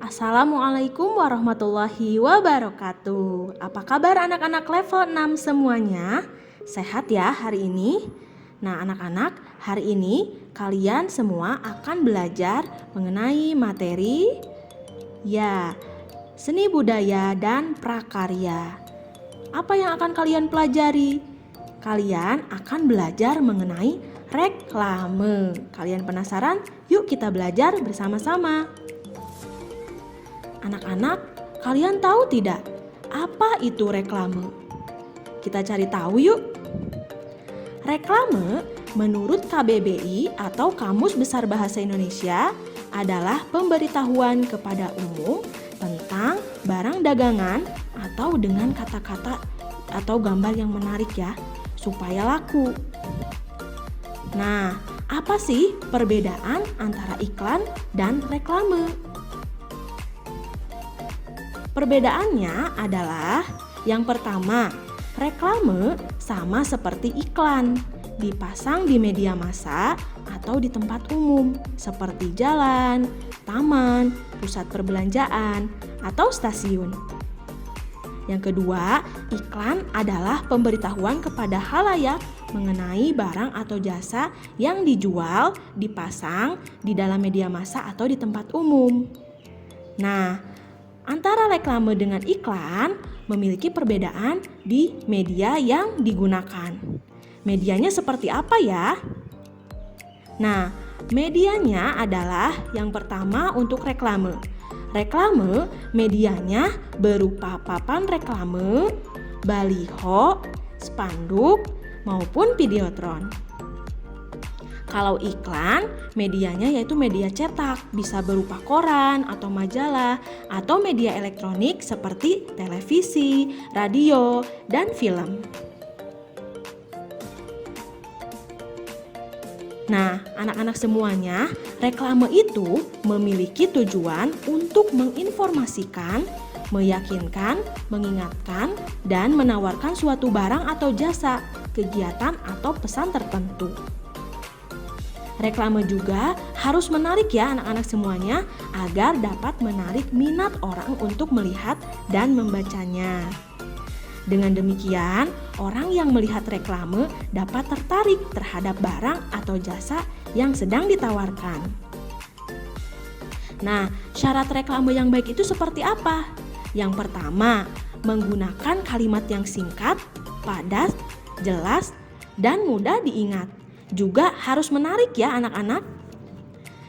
Assalamualaikum warahmatullahi wabarakatuh. Apa kabar anak-anak level 6 semuanya? Sehat ya hari ini? Nah anak-anak, hari ini kalian semua akan belajar mengenai materi seni budaya dan prakarya. Apa yang akan kalian pelajari? Kalian akan belajar mengenai reklame. Kalian penasaran? Yuk kita belajar bersama-sama. Anak-anak, kalian tahu tidak apa itu reklame? Kita cari tahu yuk. Reklame menurut KBBI atau Kamus Besar Bahasa Indonesia adalah pemberitahuan kepada umum tentang barang dagangan atau dengan kata-kata atau gambar yang menarik ya, supaya laku. Nah, apa sih perbedaan antara iklan dan reklame? Perbedaannya adalah yang pertama, reklame sama seperti iklan, dipasang di media massa atau di tempat umum seperti jalan, taman, pusat perbelanjaan, atau stasiun. Yang kedua, iklan adalah pemberitahuan kepada khalayak mengenai barang atau jasa yang dijual, dipasang di dalam media massa atau di tempat umum. Nah, antara reklame dengan iklan memiliki perbedaan di media yang digunakan. Medianya seperti apa ya? Nah, medianya adalah yang pertama untuk reklame. Reklame medianya berupa papan reklame, baliho, spanduk, maupun videotron. Kalau iklan, medianya yaitu media cetak, bisa berupa koran atau majalah, atau media elektronik seperti televisi, radio, dan film. Nah, anak-anak semuanya, reklame itu memiliki tujuan untuk menginformasikan, meyakinkan, mengingatkan, dan menawarkan suatu barang atau jasa, kegiatan atau pesan tertentu. Reklame juga harus menarik ya anak-anak semuanya agar dapat menarik minat orang untuk melihat dan membacanya. Dengan demikian, orang yang melihat reklame dapat tertarik terhadap barang atau jasa yang sedang ditawarkan. Nah, syarat reklame yang baik itu seperti apa? Yang pertama, menggunakan kalimat yang singkat, padat, jelas, dan mudah diingat. Juga harus menarik ya anak-anak.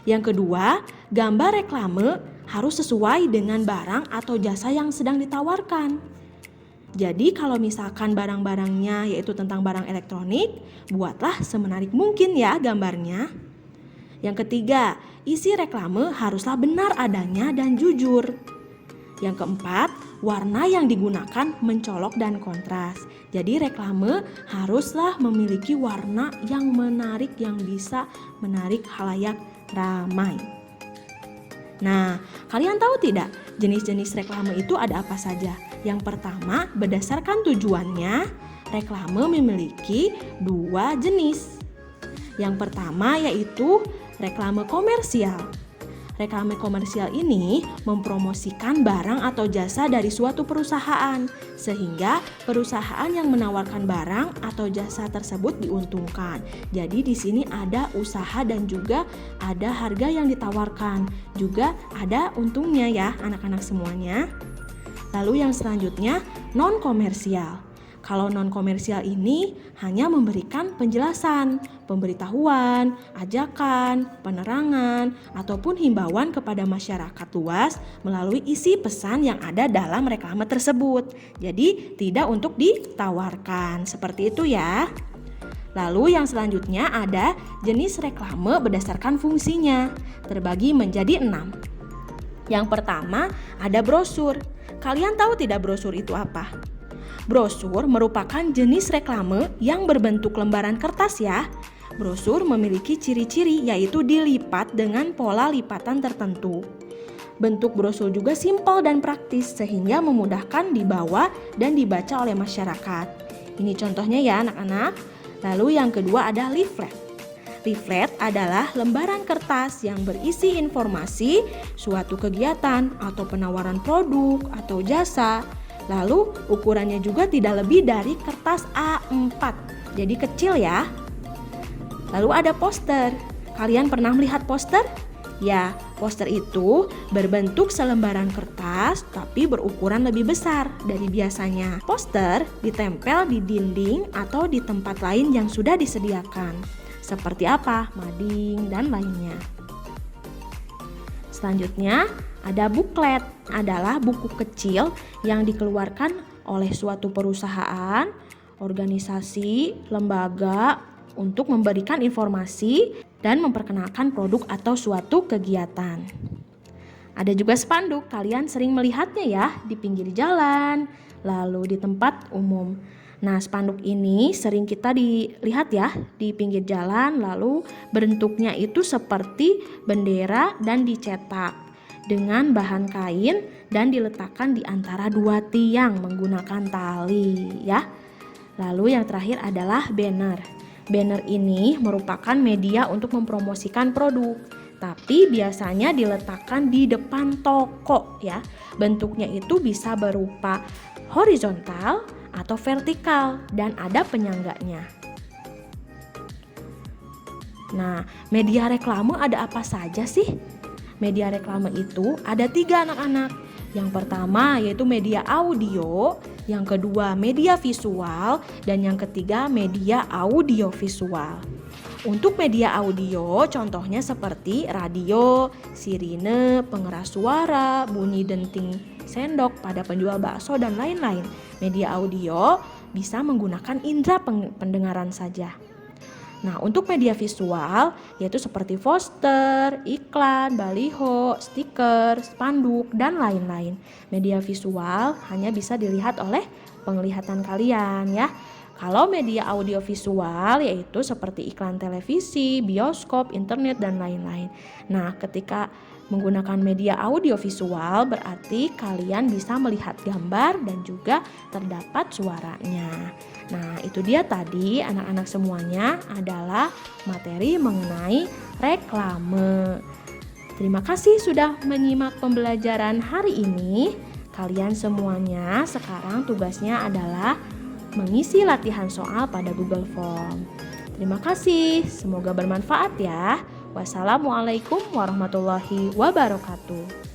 Yang kedua, gambar reklame harus sesuai dengan barang atau jasa yang sedang ditawarkan. Jadi kalau misalkan barang-barangnya yaitu tentang barang elektronik, buatlah semenarik mungkin ya gambarnya. Yang ketiga, isi reklame haruslah benar adanya dan jujur. Yang keempat, warna yang digunakan mencolok dan kontras. Jadi reklame haruslah memiliki warna yang menarik yang bisa menarik khalayak ramai. Nah, kalian tahu tidak jenis-jenis reklame itu ada apa saja? Yang pertama, berdasarkan tujuannya, reklame memiliki dua jenis. Yang pertama yaitu reklame komersial. Reklame komersial ini mempromosikan barang atau jasa dari suatu perusahaan, sehingga perusahaan yang menawarkan barang atau jasa tersebut diuntungkan. Jadi di sini ada usaha dan juga ada harga yang ditawarkan, juga ada untungnya ya anak-anak semuanya. Lalu yang selanjutnya non komersial. Kalau non-komersial ini hanya memberikan penjelasan, pemberitahuan, ajakan, penerangan, ataupun himbauan kepada masyarakat luas melalui isi pesan yang ada dalam reklame tersebut. Jadi tidak untuk ditawarkan, seperti itu ya. Lalu yang selanjutnya ada jenis reklame berdasarkan fungsinya, terbagi menjadi 6. Yang pertama ada brosur. Kalian tahu tidak brosur itu apa? Brosur merupakan jenis reklame yang berbentuk lembaran kertas ya. Brosur memiliki ciri-ciri yaitu dilipat dengan pola lipatan tertentu. Bentuk brosur juga simpel dan praktis sehingga memudahkan dibawa dan dibaca oleh masyarakat. Ini contohnya ya anak-anak. Lalu yang kedua ada leaflet. Leaflet adalah lembaran kertas yang berisi informasi suatu kegiatan atau penawaran produk atau jasa. Lalu ukurannya juga tidak lebih dari kertas A4, jadi kecil ya. Lalu ada poster. Kalian pernah melihat poster? Ya, poster itu berbentuk selembaran kertas tapi berukuran lebih besar dari biasanya. Poster ditempel di dinding atau di tempat lain yang sudah disediakan. Seperti apa? Mading dan lainnya. Selanjutnya, ada buklet. Adalah buku kecil yang dikeluarkan oleh suatu perusahaan, organisasi, lembaga untuk memberikan informasi dan memperkenalkan produk atau suatu kegiatan. Ada juga spanduk, kalian sering melihatnya ya di pinggir jalan, lalu di tempat umum. Nah, spanduk ini sering kita dilihat ya di pinggir jalan, lalu bentuknya itu seperti bendera dan dicetak dengan bahan kain dan diletakkan di antara dua tiang menggunakan tali ya. Lalu yang terakhir adalah banner. Banner ini merupakan media untuk mempromosikan produk, tapi biasanya diletakkan di depan toko ya. Bentuknya itu bisa berupa horizontal atau vertikal dan ada penyangganya. Nah, media reklame ada apa saja sih? Media reklame itu ada 3 anak-anak. Yang pertama yaitu media audio, yang kedua media visual, dan yang ketiga media audiovisual. Untuk media audio contohnya seperti radio, sirine, pengeras suara, bunyi denting sendok pada penjual bakso dan lain-lain. Media audio bisa menggunakan indera pendengaran saja. Nah, untuk media visual yaitu seperti poster, iklan, baliho, stiker, spanduk, dan lain-lain. Media visual hanya bisa dilihat oleh penglihatan kalian ya. Kalau media audiovisual yaitu seperti iklan televisi, bioskop, internet, dan lain-lain. Nah, ketika menggunakan media audiovisual berarti kalian bisa melihat gambar dan juga terdapat suaranya. Nah, itu dia tadi anak-anak semuanya adalah materi mengenai reklame. Terima kasih sudah menyimak pembelajaran hari ini. Kalian semuanya sekarang tugasnya adalah mengisi latihan soal pada Google Form. Terima kasih, semoga bermanfaat ya. Wassalamualaikum warahmatullahi wabarakatuh.